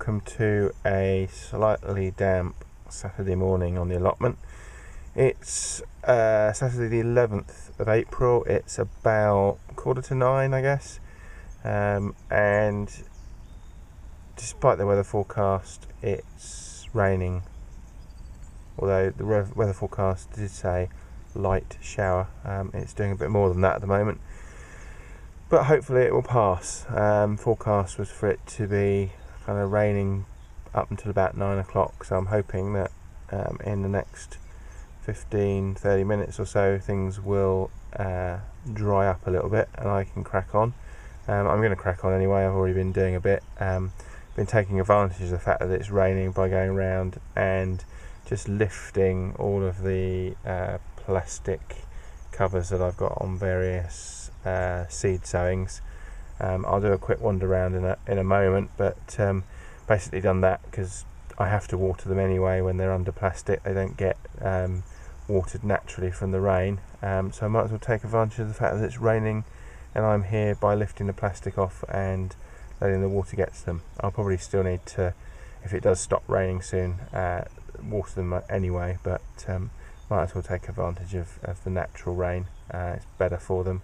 welcome to a slightly damp Saturday morning on the allotment. It's Saturday the 11th of April. It's about 8:45, I guess, and despite the weather forecast, it's raining, although the weather forecast did say light shower. It's doing a bit more than that at the moment, but hopefully it will pass. Forecast was for it to be kind of raining up until about 9 o'clock, so I'm hoping that in the next 15-30 minutes or so things will dry up a little bit and I can crack on. I'm going to crack on anyway. I've already been doing a bit, been taking advantage of the fact that it's raining by going around and just lifting all of the plastic covers that I've got on various seed sowings. I'll do a quick wander around in a moment, but basically done that because I have to water them anyway when they're under plastic. They don't get watered naturally from the rain, so I might as well take advantage of the fact that it's raining and I'm here by lifting the plastic off and letting the water get to them. I'll probably still need to, if it does stop raining soon, water them anyway, but might as well take advantage of the natural rain. It's better for them,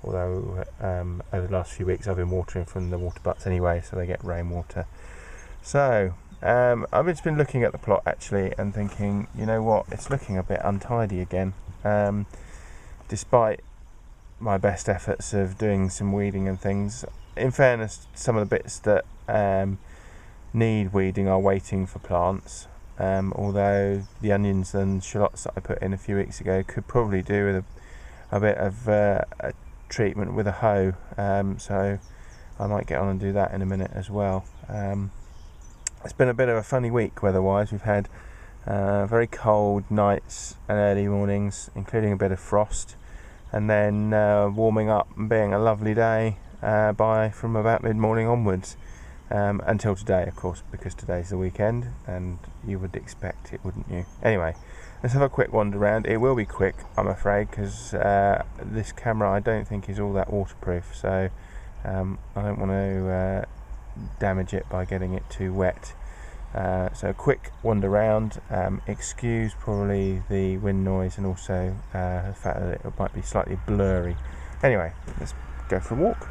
although over the last few weeks I've been watering from the water butts anyway, so they get rainwater. So I've just been looking at the plot actually and thinking, you know what, it's looking a bit untidy again, despite my best efforts of doing some weeding and things. In fairness, some of the bits that need weeding are waiting for plants, although the onions and shallots that I put in a few weeks ago could probably do with a bit of a treatment with a hoe, so I might get on and do that in a minute as well. It's been a bit of a funny week weather-wise. We've had very cold nights and early mornings, including a bit of frost, and then warming up and being a lovely day from about mid-morning onwards, until today, of course, because today's the weekend, and you would expect it, wouldn't you? Anyway, let's have a quick wander around. It will be quick, I'm afraid, because this camera I don't think is all that waterproof, so I don't want to damage it by getting it too wet. So a quick wander around. Excuse probably the wind noise and also the fact that it might be slightly blurry. Anyway, let's go for a walk.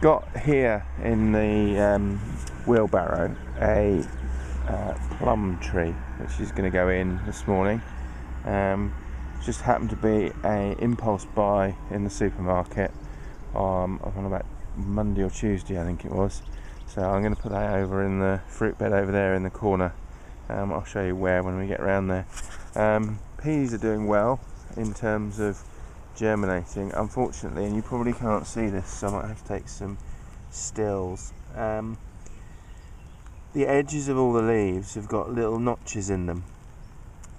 Got here in the wheelbarrow a plum tree which is going to go in this morning. Just happened to be an impulse buy in the supermarket on about Monday or Tuesday, I think it was. So I'm going to put that over in the fruit bed over there in the corner. I'll show you where when we get around there. Peas are doing well in terms of germinating, unfortunately, and you probably can't see this, so I might have to take some stills. The edges of all the leaves have got little notches in them,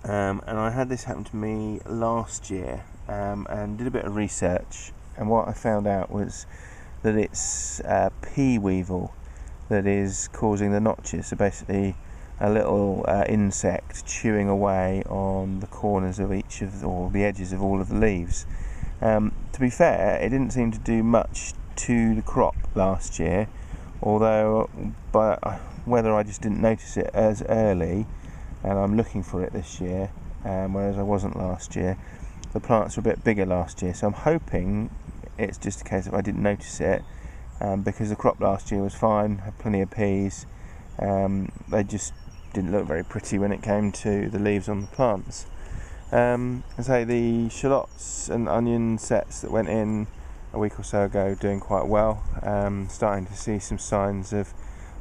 and I had this happen to me last year, and did a bit of research, and what I found out was that it's pea weevil that is causing the notches. So basically a little insect chewing away on the corners of or the edges of all of the leaves. To be fair, it didn't seem to do much to the crop last year, although whether I just didn't notice it as early and I'm looking for it this year, whereas I wasn't last year. The plants were a bit bigger last year, so I'm hoping it's just a case of I didn't notice it, because the crop last year was fine, had plenty of peas. They just didn't look very pretty when it came to the leaves on the plants. I say the shallots and onion sets that went in a week or so ago doing quite well, starting to see some signs of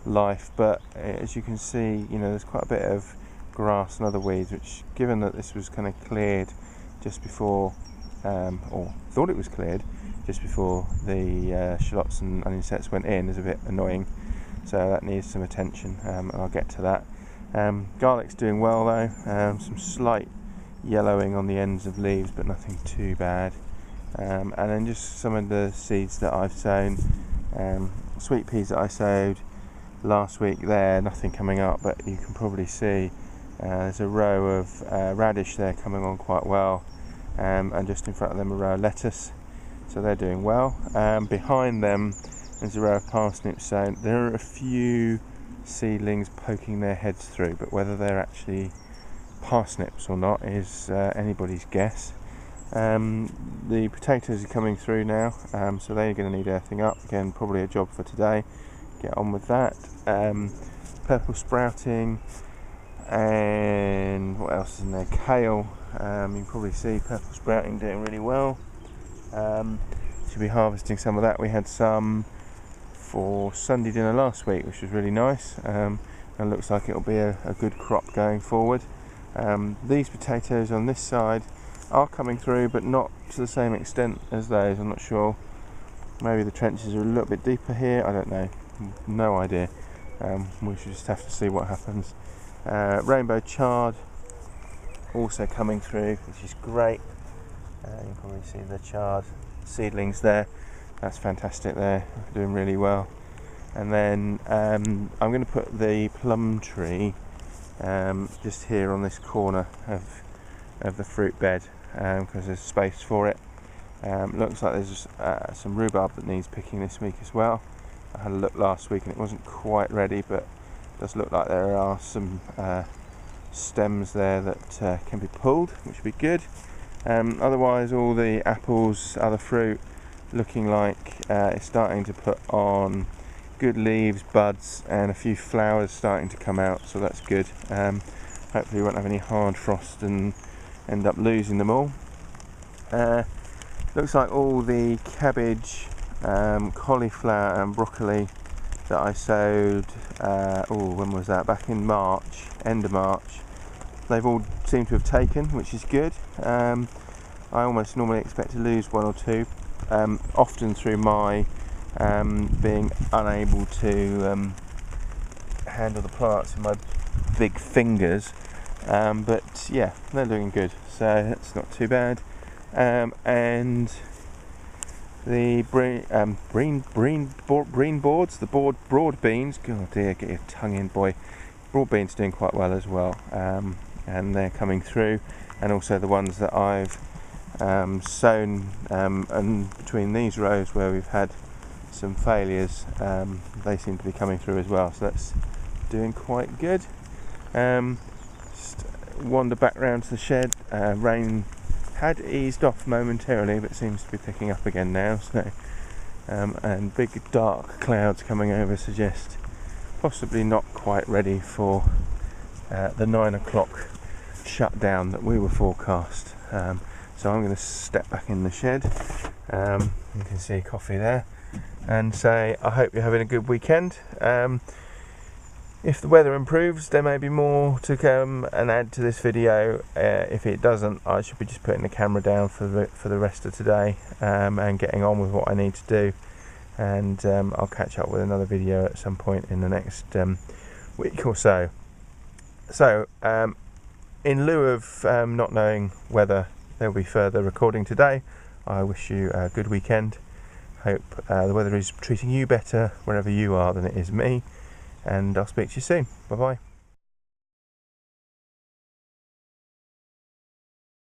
life, but as you can see, you know, there's quite a bit of grass and other weeds, which, given that this was kind of cleared just before, or thought it was cleared just before the shallots and onion sets went in, is a bit annoying, so that needs some attention, and I'll get to that. Garlic's doing well though, some slight yellowing on the ends of leaves, but nothing too bad. And then just some of the seeds that I've sown, sweet peas that I sowed last week there, nothing coming up, but you can probably see there's a row of radish there coming on quite well, and just in front of them a row of lettuce, so they're doing well. Behind them there's a row of parsnips sown. There are a few seedlings poking their heads through, but whether they're actually parsnips or not is anybody's guess. The potatoes are coming through now, so they're going to need earthing up. Again, probably a job for today. Get on with that. Purple sprouting, and what else is in there? Kale. You can probably see purple sprouting doing really well. Should be harvesting some of that. We had some for Sunday dinner last week, which was really nice, and looks like it'll be a good crop going forward. These potatoes on this side are coming through, but not to the same extent as those. I'm not sure. Maybe the trenches are a little bit deeper here. I don't know. No idea. We should just have to see what happens. Rainbow chard also coming through, which is great. You can probably see the chard seedlings there. That's fantastic. They're doing really well. And then I'm going to put the plum tree just here on this corner of the fruit bed, because there's space for it. Looks like there's some rhubarb that needs picking this week as well. I had a look last week and it wasn't quite ready, but it does look like there are some stems there that can be pulled, which would be good. Otherwise, all the apples, other fruit, looking like it's starting to put on good leaves, buds, and a few flowers starting to come out, so that's good. Hopefully we won't have any hard frost and end up losing them all. Looks like all the cabbage, cauliflower and broccoli that I sowed, when was that? Back in March, end of March. They've all seemed to have taken, which is good. I almost normally expect to lose one or two, often through my being unable to handle the plants with my big fingers. But yeah, they're doing good, so that's not too bad. And the broad beans, God dear, get your tongue in, boy. Broad beans doing quite well as well, and they're coming through, and also the ones that I've sown, and between these rows where we've had some failures, they seem to be coming through as well, so that's doing quite good. Just wander back round to the shed. Rain had eased off momentarily, but seems to be picking up again now, so and big dark clouds coming over suggest possibly not quite ready for the 9 o'clock shutdown that we were forecast. So I'm going to step back in the shed. You can see coffee there, and say I hope you're having a good weekend. If the weather improves, there may be more to come and add to this video. If it doesn't, I should be just putting the camera down for the rest of today, and getting on with what I need to do. And I'll catch up with another video at some point in the next week or so. So, in lieu of not knowing whether there will be further recording today, I wish you a good weekend. Hope the weather is treating you better wherever you are than it is me. And I'll speak to you soon. Bye bye.